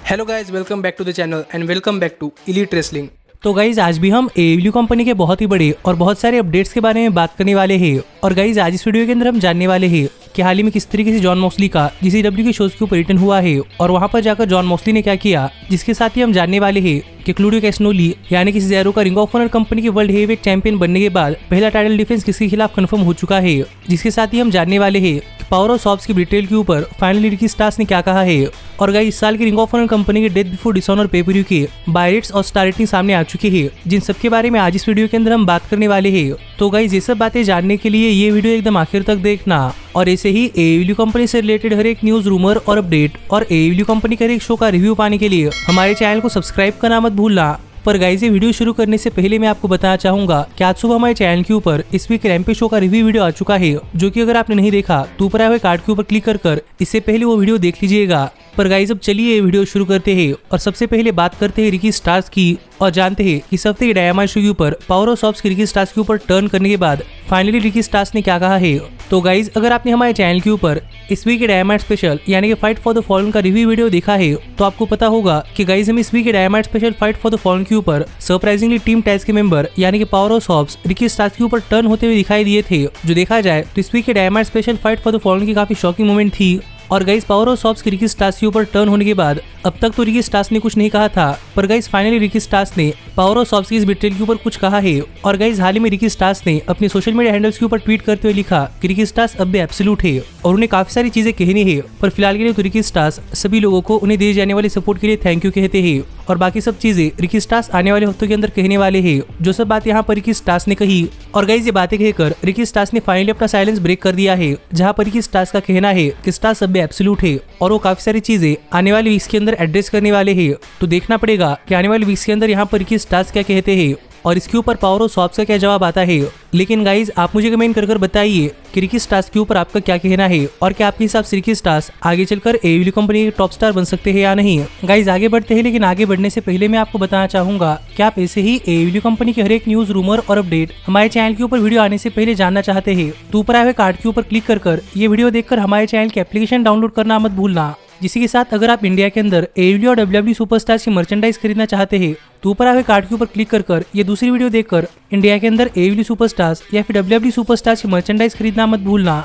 Hello guys, welcome back to the channel and welcome back to Elite Wrestling. तो guys आज भी हम AEW company के बहुत ही बड़े और बहुत सारे अपडेट्स के बारे में बात करने वाले हैं। और गाइज आज इस वीडियो के अंदर हम जानने वाले हैं कि हाल ही में किस तरीके से जॉन मॉक्सली का GCW के शोज के ऊपर रिटर्न हुआ है और वहां पर जाकर जॉन मॉक्सली ने क्या किया, जिसके साथ ही हम जानने वाले हैं कि क्लूडियो कैस्नोली यानी कि सेज़ारो का रिंग ऑफ ऑनर कंपनी के वर्ल्ड हेवीवेट चैंपियन बनने के बाद पहला टाइटल डिफेंस किसके खिलाफ कंफर्म हो चुका है। जिसके साथ ही हम जानने वाले हैं कि पावर ऑफ सॉप्स की डिटेल के ऊपर फाइनली रिकी स्टार्स ने क्या कहा है। और गाइस इस साल की रिंग ऑफ ऑनर कंपनी के डेथ बिफोर डिसऑनर पे-पर-व्यू के बाय रेट्स और स्टार रेटिंग सामने आ चुकी है, जिन सब के बारे में आज इस वीडियो के अंदर हम बात करने वाले हैं। तो गाइस ये सब बातें जानने के लिए ये वीडियो एकदम आखिर तक देखना और ऐसे ही AEW कंपनी से रिलेटेड हर एक न्यूज, रूमर और अपडेट और AEW कंपनी के हर एक शो का रिव्यू पाने के लिए हमारे चैनल को सब्सक्राइब करना मत भूलना। पर गाइस ये वीडियो शुरू करने से पहले मैं आपको बताना चाहूंगा कि आज सुबह हमारे चैनल के ऊपर इस वीक रैम्पेज शो का रिव्यू वीडियो आ चुका है, जो कि अगर आपने नहीं देखा तो ऊपर आए हुए कार्ड के ऊपर क्लिक कर इससे पहले वो वीडियो देख लीजिएगा। पर गाइस अब चलिए ये वीडियो शुरू करते हैं और सबसे पहले बात करते हैं रिकी स्टार्स की और जानते हैं इस हफ्ते के डायनामाइट शो के ऊपर पावर ऑफ सॉप्स की रिकी स्टार्स के ऊपर टर्न करने के बाद फाइनली रिकी स्टार्स ने क्या कहा है। तो गाइस अगर आपने हमारे चैनल के ऊपर इस वीक के डायनामाइट स्पेशल यानी कि फाइट फॉर द फॉलन का रिव्यू वीडियो देखा है तो आपको पता होगा कि गाइस हम इस वीक के dynamite special fight for the fallen के ऊपर सरप्राइजिंगली टीम टैज के मेंबर यानी कि power of shops Ricky stars के ऊपर टर्न होते हुए दिखाई दिए थे। जो देखा जाए तो इस वीक के dynamite special fight for the fallen की काफी शॉकिंग मोमेंट थी। और गाइस पावर ऑफ सॉप्स की रिकी स्टार्स के ऊपर टर्न होने के बाद अब तक तो रिकी स्टार्स ने कुछ नहीं कहा था, पर गाइस फाइनली रिकी स्टार्स ने पावर ऑफ सॉप्स की इस बिट्रेल के ऊपर कुछ कहा है। और गाइस हाल ही में रिकी स्टार्स ने अपने सोशल मीडिया हैंडल्स के ऊपर ट्वीट करते हुए लिखा कि रिकी स्टार्स अब भी एब्सोल्यूट है और उन्हें काफी सारी चीजें कहनी है, पर फिलहाल के लिए तो रिकी स्टार्स सभी लोगों को उन्हें दिए जाने वाले सपोर्ट के लिए थैंक यू कहते हैं और बाकी सब चीजें रिकी स्टार्स आने वाले हफ्तों के अंदर कहने वाले हैं। जो सब बात यहाँ पर रिकी स्टार्स ने कही और गाइस ये बातें कहकर रिकी स्टार्स ने फाइनली अपना साइलेंस ब्रेक कर दिया है, जहाँ पर रिकी स्टार्स का कहना है कि स्टार्स अब भी एब्सोल्यूट है और वो काफी सारी चीजें आने वाले वीक्स के अंदर एड्रेस करने वाले हैं। तो देखना पड़ेगा कि आने वाले वीक्स के अंदर यहाँ पर रिकी स्टार्स क्या कहते हैं और इसके ऊपर पावर ऑफ सॉप्स का क्या जवाब आता है। लेकिन गाइज आप मुझे कमेंट कर बताइए कि रिकी स्टार्स के ऊपर आपका क्या कहना है और क्या आपके हिसाब से रिकी स्टार्स आगे चलकर AEW कंपनी के टॉप स्टार बन सकते हैं या नहीं। गाइज आगे बढ़ते हैं, लेकिन आगे बढ़ने से पहले मैं आपको बताना चाहूंगा कि आप ऐसे ही AEW कंपनी के हर एक न्यूज, रूमर और अपडेट हमारे चैनल के ऊपर वीडियो आने से पहले जानना चाहते हैं तो ऊपर आए हुए कार्ड के ऊपर क्लिक कर ये वीडियो देखकर हमारे चैनल की एप्लीकेशन डाउनलोड करना मत भूलना। जिसी के साथ अगर आप इंडिया के अंदर AEW और WWE सुपरस्टार्स की मर्चेंडाइज खरीदना चाहते हैं तो ऊपर आए हुए कार्ड के ऊपर क्लिक कर ये दूसरी वीडियो देखकर इंडिया के अंदर AEW सुपरस्टार्स या फिर WWE सुपरस्टार्स की मर्चेंडाइज खरीदना मत भूलना।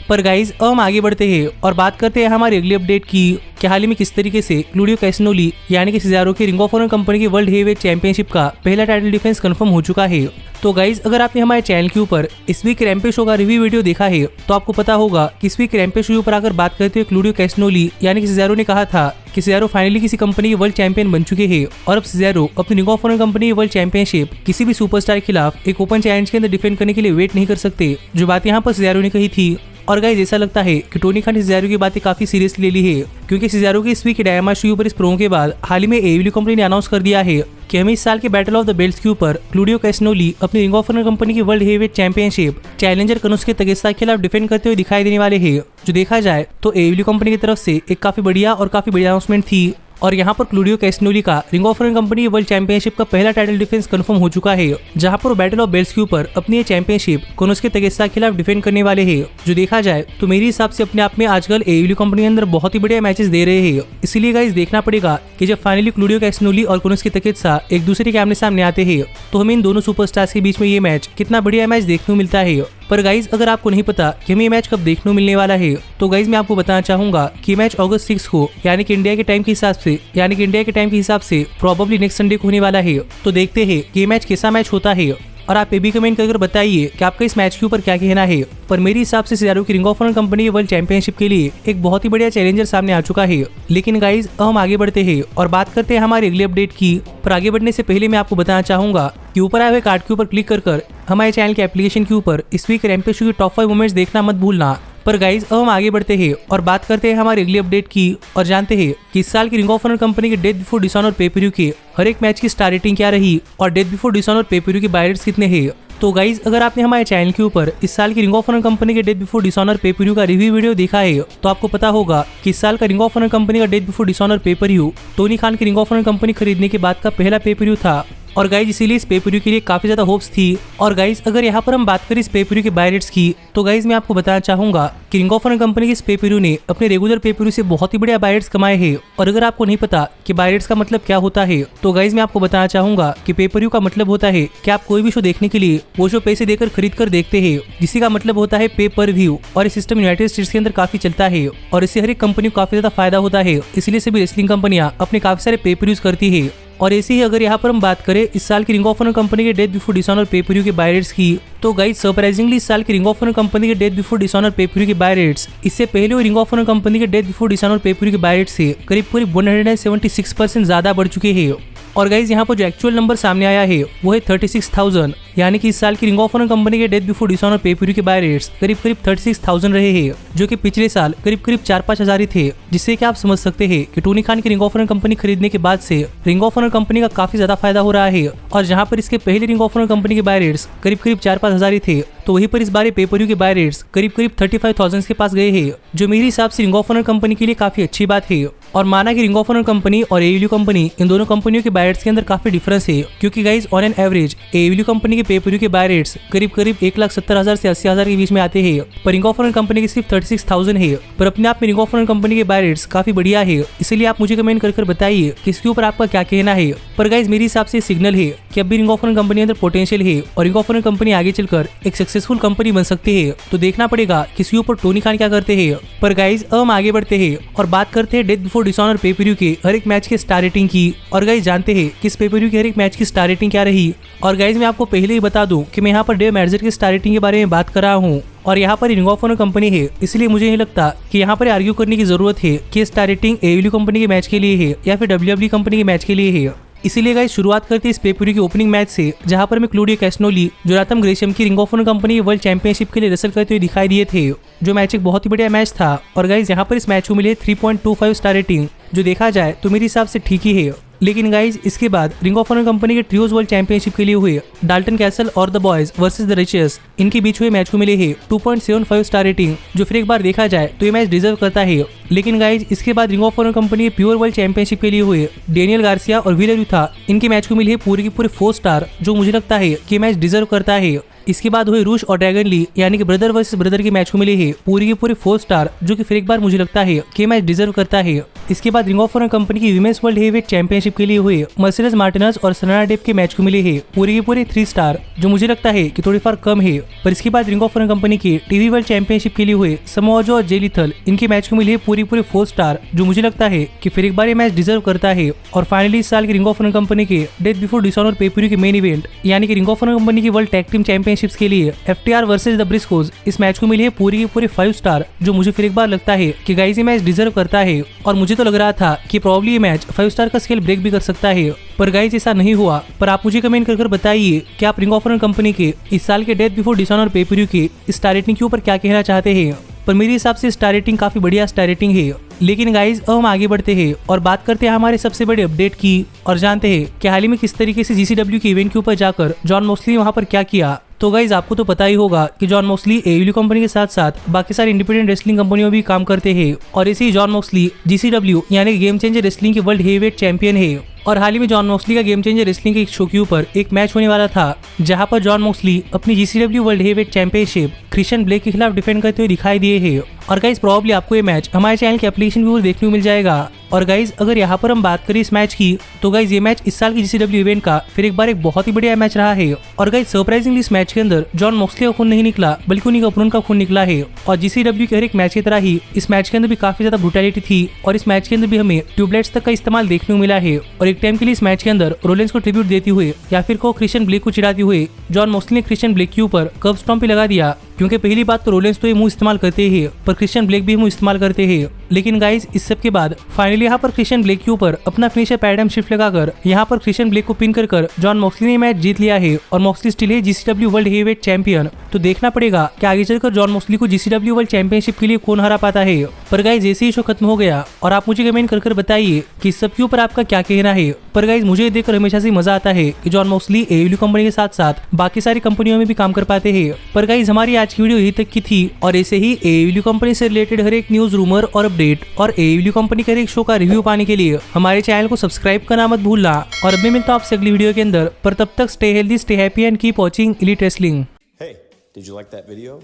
पर गाइज अब हम आगे बढ़ते हैं और बात करते हैं हमारी अगली अपडेट की कि हाल ही में किस तरीके से क्लूडियो कैस्नोली यानी कि सेज़ारो की रिंग ऑफ ऑनर कंपनी की वर्ल्ड हेवीवेट चैंपियनशिप का पहला टाइटल डिफेंस कंफर्म हो चुका है। तो गाइज अगर आपने हमारे चैनल के ऊपर इस वीक रैम्पेज शो का रिव्यू वीडियो देखा है तो आपको पता होगा कि इस वीक रैम्पेज शो पर आकर बात करते हुए क्लूडियो कैस्नोली यानी कि सेज़ारो ने कहा था कि सेज़ारो फाइनली किसी कंपनी के वर्ल्ड चैंपियन बन चुके हैं और अब सेज़ारो अपनी रिंग ऑफ ऑनर कंपनी की वर्ल्ड चैंपियनशिप किसी भी सुपरस्टार के खिलाफ एक ओपन चैलेंज के अंदर डिफेंड करने के लिए वेट नहीं कर सकते। जो बात यहाँ पर सेज़ारो ने कही थी और गाइस ऐसा लगता है कि टोनी खान ने सेज़ारो की बातें काफी सीरियसली ले ली है, क्योंकि सेज़ारो की इस वीक के डायनामाइट शो पर इस प्रोमो के बाद हाल ही में AEW कंपनी ने अनाउंस कर दिया है कि हमें इस साल के बैटल ऑफ द बेल्ट्स के ऊपर क्लूडियो कैस्नोली अपनी रिंग ऑफ ऑनर कंपनी की वर्ल्ड हेवीवेट चैंपियनशिप चैलेंजर कनुस्के तगेस्ता के खिलाफ डिफेंड करते हुए दिखाई देने वाले हैं। जो देखा जाए तो AEW कंपनी की तरफ से एक काफी बढ़िया अनाउंसमेंट थी और यहाँ पर क्लूडियो कैस्नोली का ring of Honor company world championship का पहला टाइटल डिफेंस कंफर्म हो चुका है, जहाँ पर बैटल ऑफ बेल्ट्स के ऊपर अपनी ये चैंपियनशिप कोनोस्के तगेस्ता के खिलाफ डिफेंड करने वाले हैं। जो देखा जाए तो मेरे हिसाब से अपने आप में आजकल AEW कंपनी के अंदर बहुत ही बढ़िया मैचेस दे रहे हैं। इसीलिए गाइस देखना पड़ेगा कि जब फाइनली क्लूडियो कैस्नोली और कोनोस्के तगेस्ता एक दूसरे के आमने सामने आते हैं तो हमें इन दोनों सुपरस्टार्स के बीच में ये मैच कितना बढ़िया मैच देखने को मिलता है। पर गाइज अगर आपको नहीं पता कि हमें ये मैच कब देखने को मिलने वाला है तो गाइज मैं आपको बताना चाहूंगा कि मैच अगस्त 6 को यानी कि इंडिया के टाइम के हिसाब से प्रोबेबली नेक्स्ट संडे को होने वाला है। तो देखते हैं कि ये मैच कैसा मैच होता है और आप ये भी कमेंट कर बताइए कि आपका इस मैच के ऊपर क्या कहना है। पर मेरे हिसाब से सेज़ारो की ring of Honor company world championship के लिए एक बहुत ही बढ़िया चैलेंजर सामने आ चुका है। लेकिन गाइज अब हम आगे बढ़ते हैं और बात करते हैं हमारी अगली अपडेट की। पर आगे बढ़ने से पहले मैं आपको बताना चाहूंगा कि ऊपर आए हुए कार्ड के ऊपर क्लिक कर हमारे चैनल के एप्लीकेशन के ऊपर इस वीक रैम्पेज शो की टॉप 5 मोमेंट्स देखना मत भूलना। पर गाइज अब हम आगे बढ़ते हैं और बात करते हैं हमारी अगली अपडेट की और जानते हैं कि इस साल की रिंग ऑफ ऑनर कंपनी के डेथ बिफोर डिसऑनर पे-पर-व्यू के हर एक मैच की स्टार रेटिंग क्या रही और डेथ बिफोर डिसऑनर पे-पर-व्यू के बाय रेट्स कितने हैं। तो गाइज अगर आपने हमारे चैनल के ऊपर इस साल की रिंग ऑफ ऑनर कंपनी के डेथ बिफोर डिसऑनर पे-पर-व्यू का रिव्यू वीडियो देखा है तो आपको पता होगा कि इस साल का रिंग ऑफ ऑनर कंपनी का Death Before Dishonor pay per view Tony Khan की रिंग ऑफ ऑनर कंपनी खरीदने के बाद का पहला पे-पर-व्यू था और गाइज इसीलिए इस पेपर के लिए काफी ज्यादा होप्स थी। और गाइज अगर यहाँ पर हम बात करें इस पेपर के बाय रेट्स की, तो गाइज मैं आपको बताना चाहूंगा कि रिंग ऑफ ऑनर कंपनी के इस पेपर ने अपने रेगुलर पेपर से बहुत ही बढ़िया बाय रेट्स कमाए हैं। और अगर आपको नहीं पता कि बाय रेट्स का मतलब क्या होता है, तो गाइज मैं आपको बताना चाहूंगा कि पेपर का मतलब होता है कि आप कोई भी शो देखने के लिए वो शो पैसे देकर खरीद कर देखते हैं, जिसी का मतलब होता है पे पर व्यू। और इस सिस्टम यूनाइटेड स्टेट्स के अंदर काफी चलता है और इससे हर एक कंपनी को काफी ज्यादा फायदा होता है। इसलिए सभी रेसलिंग कंपनियां अपने काफी सारे पेपर यूज करती है। और ऐसे ही अगर यहाँ पर हम बात करें इस साल की रिंग ऑफ ऑनर कंपनी के डेथ बिफोर डिसऑनर पेपर के बाय रेट्स की, तो गाइस सरप्राइजिंगली इस साल की रिंग ऑफ ऑनर कंपनी के डेथ बिफोर डिसऑनर पेपर के बाय रेट्स इससे पहले रिंग ऑफ ऑनर कंपनी के डेथ बिफोर डिसऑनर पेपर के बाय रेट्स से करीब 176% ज्यादा बढ़ चुके हैं। और गाइज यहाँ पर जो एक्चुअल नंबर सामने आया है वो है 36,000, यानी कि इस साल की रिंग ऑफ ऑनर कंपनी के डेथ बिफोर डिसऑनर पेपर के बाय रेट्स करीब 36,000 रहे हैं, जो कि पिछले साल करीब 4-5 हजार ही थे। जिससे कि आप समझ सकते हैं कि टोनी खान की रिंग ऑफ ऑनर कंपनी खरीदने के बाद से रिंग ऑफ ऑनर कंपनी का काफी ज्यादा फायदा हो रहा है। और जहाँ पर इसके पहले रिंग ऑफ ऑनर कंपनी के बाय रेट्स करीब 4-5 हजार ही थे, तो वहीं पर इस बार पेपर के बाय रेट्स करीब 35,000 के पास गए हैं, जो मेरे हिसाब से रिंग ऑफ ऑनर कंपनी के लिए काफी अच्छी बात है। और माना कि रिंग ऑफ ऑनर कंपनी और एडब्ल्यू कंपनी इन दोनों कंपनियों के बाय रेट्स के अंदर काफी डिफरेंस है, क्योंकि guys on an average AEW company के पेपर के बाय रेट्स करीब 1,70,000 से 80,000 के बीच में आते हैं, पर रिंग ऑफ ऑनर कंपनी के सिर्फ 36,000 है। पर अपने आप में रिंग ऑफ ऑनर कंपनी के बाय रेट्स काफी बढ़िया है। इसलिए आप मुझे कमेंट कर बताइए कि इसके ऊपर आपका क्या कहना है। पर गाइज मेरे हिसाब से सिग्नल है कि अब भी रिंग ऑफ ऑनर कंपनी अंदर पोटेंशियल है और रिंग ऑफ ऑनर कंपनी आगे चलकर एक सक्सेसफुल कंपनी बन सकती है। तो देखना पड़ेगा कि इसके ऊपर टोनी खान क्या करते हैं। पर गाइज अब हम आगे बढ़ते हैं और बात करते हैं डेथ बिफोर डिसऑनर पेपर के हर एक मैच के स्टार रेटिंग की। और गाइज जानते हैं कि इस पेपर के हर एक मैच की स्टार रेटिंग क्या रही। और गाइज मैं आपको पहले ही बता दूं कि मैं यहाँ पर डेव मैडजर के स्टार रेटिंग के बारे में बात कर रहा हूँ और यहाँ पर रिंग ऑफ ऑनर कंपनी है, इसलिए मुझे नहीं लगता कि यहाँ पर आर्ग्यू करने की जरूरत है कि स्टार रेटिंग एडब्ल्यू कंपनी के मैच के लिए है या फिर डब्ल्यूडब्ल्यू कंपनी के मैच के लिए है। इसीलिए गाइस शुरुआत करते हैं इस पेपर की ओपनिंग मैच से, जहां पर मैं क्लूडियो कैस्नोली जो रातम ग्रेशम की ring of Honor company world championship के लिए रेसल करते हुए दिखाई दिए थे, जो मैच एक बहुत ही बढ़िया मैच था। और गाइस यहाँ पर इस मैच को मिले 3.25 स्टार रेटिंग, जो देखा जाए तो मेरे हिसाब से ठीक ही है। लेकिन गाइज इसके बाद रिंग ऑफ ऑनर कंपनी के ट्रियोज वर्ल्ड चैंपियनशिप के लिए हुए डाल्टन कैसल और the Boys versus the Righteous, इनके बीच हुए मैच को मिले है 2.75 स्टार रेटिंग, जो फिर एक बार देखा जाए तो ये मैच डिजर्व करता है। लेकिन गाइज इसके बाद रिंग ऑफ ऑनर कंपनी के प्योर वर्ल्ड चैंपियनशिप के लिए हुए डेनियल गार्सिया और विलर यूथा, इनके मैच को मिले है पूरे के पूरे 4 स्टार, जो मुझे लगता है कि मैच डिजर्व करता है। इसके बाद हुए रूश और ड्रैगन ली यानी कि ब्रदर वर्सेस ब्रदर के मैच को मिले हैं पूरी के पूरे 4 स्टार, जो कि फिर एक बार मुझे लगता है कि मैच डिजर्व करता है। इसके बाद रिंग ऑफ ऑनर कंपनी की विमेंस वर्ल्ड हेवीवेट चैंपियनशिप के लिए हुए मर्सिडीज मार्टिनस और सनाना डेप के मैच को मिले हैं पूरे के पूरे 3 स्टार, जो मुझे लगता है कि थोड़ी फार कम है। पर इसके बाद रिंग ऑफ ऑनर कंपनी के टीवी वर्ल्ड चैंपियनशिप के लिए हुए समोआ जो और जे लिथल, इनके मैच को मिले पूरे 4 स्टार, जो मुझे लगता है कि फिर एक बार ये मैच डिजर्व करता है। और फाइनली इस साल की रिंग ऑफ ऑनर कंपनी के डेथ बिफोर डिसऑनर पेपर के मेन इवेंट यानी कि रिंग ऑफ ऑनर कंपनी की वर्ल्ड टैग टीम चैंपियनशिप्स के लिए FTR वर्सेस द ब्रिस्कोज, इस मैच को मिले पूरे के पूरे 5 स्टार, जो मुझे फिर एक बार लगता है कि गाइस ये मैच डिजर्व करता है। और मुझे तो लग रहा था कि प्रॉब्ली ये मैच 5 स्टार का स्केल ब्रेक भी कर सकता है, पर गाइस ऐसा नहीं हुआ। पर आप मुझे कमेंट कर बताइए कि आप रिंग ऑफ ऑनर कंपनी के इस साल के डेथ बिफोर डिसऑनर पेपर के स्टार रेटिंग के ऊपर क्या कहना चाहते हैं। पर मेरे हिसाब से स्टार रेटिंग काफी बढ़िया स्टार रेटिंग है। लेकिन गाइज अब हम आगे बढ़ते हैं और बात करते हैं हमारे सबसे बड़े अपडेट की, और जानते हैं कि हाल ही में किस तरीके से GCW के इवेंट के ऊपर जाकर जॉन मॉक्सली वहां पर क्या किया। तो गाइज आपको तो पता ही होगा कि जॉन मॉक्सली AEW कंपनी के साथ साथ बाकी सारी इंडिपेंडेंट रेसलिंग कंपनियों में भी काम करते हैं, और इसी जॉन मॉक्सली GCW यानी गेम चेंजर रेसलिंग के वर्ल्ड हेवीवेट चैंपियन है। और हाल ही में जॉन मॉक्सली का गेम चेंजर रेसलिंग के एक शो के ऊपर एक मैच होने वाला था, जहां पर जॉन मॉक्सली अपनी GCW world heavyweight championship Christian Blake के खिलाफ डिफेंड करते हुए दिखाई दिए हैं। और गाइज प्रॉब्ली आपको ये मैच हमारे चैनल के एप्लीकेशन व्यूअर देखने को मिल जाएगा। और गाइज अगर यहाँ पर हम बात करें इस मैच की, तो गाइज ये मैच इस साल की GCW इवेंट का फिर एक बार एक बहुत ही बढ़िया मैच रहा है। और गाइज सरप्राइजिंगली इस मैच के अंदर जॉन मॉक्सली का खून नहीं निकला, बल्कि उन्हीं का अपोनेंट का खून निकला है। और GCW के हर एक मैच की तरह ही इस मैच के अंदर भी काफी ज्यादा ब्रूटैलिटी थी, और इस मैच के अंदर भी हमें ट्यूबलाइट्स तक का इस्तेमाल देखने को मिला है। और एक टाइम के लिए इस मैच के अंदर रोलेंस को ट्रिब्यूट देते हुए या फिर को क्रिश्चियन ब्लेक को चिढ़ाते हुए जॉन मॉक्सली ने क्रिश्चियन ब्लेक के ऊपर कर्ब स्टॉम्प भी लगा दिया, क्योंकि पहली बात तो रोलेंस तो ये मुंह इस्तेमाल करते हैं, पर क्रिश्चियन ब्लेक भी मुंह इस्तेमाल करते हैं। लेकिन गाइज इस सब के बाद फाइनली यहाँ पर क्रिश्चियन ब्लेक के ऊपर अपना फिनिशर पैराडाइम शिफ्ट लगाकर यहाँ पर क्रिश्चियन ब्लेक को पिन कर जॉन मॉक्सली ने मैच जीत लिया है, और मॉक्सली स्टिल है GCW वर्ल्ड हेवीवेट चैंपियन। तो देखना पड़ेगा कि आगे चलकर जॉन मॉक्सली को GCW वर्ल्ड चैंपियनशिप के लिए कौन हरा पाता है। पर गाइज जैसे ही शो खत्म हो गया, और आप मुझे कमेंट कर बताइए कि इस सब के ऊपर आपका क्या कहना है। पर गाइज मुझे देखकर हमेशा से मजा आता है कि जॉन मॉक्सली AEW कंपनी के साथ साथ बाकी सारी कंपनियों में भी काम कर पाते हैं। पर गाइज हमारी आज आज की वीडियो यही तक की थी और ऐसे ही AEW कंपनी से रिलेटेड हर एक न्यूज, रूमर और अपडेट और AEW कंपनी के हर एक शो का रिव्यू पाने के लिए हमारे चैनल को सब्सक्राइब करना मत भूलना। और अब मैं मिलता हूं आपसे अगली वीडियो के अंदर, पर तब तक stay healthy, stay happy and keep watching elite wrestling. Hey, did you like that video?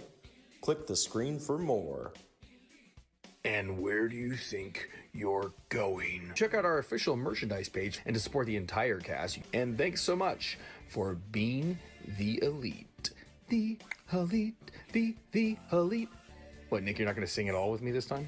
Click the screen for more. And where do you think you're going? Check out our official merchandise page and to support the entire cast. And thanks so much for being the elite. The elite, the elite. What, Nick, you're not going to sing it all with me this time?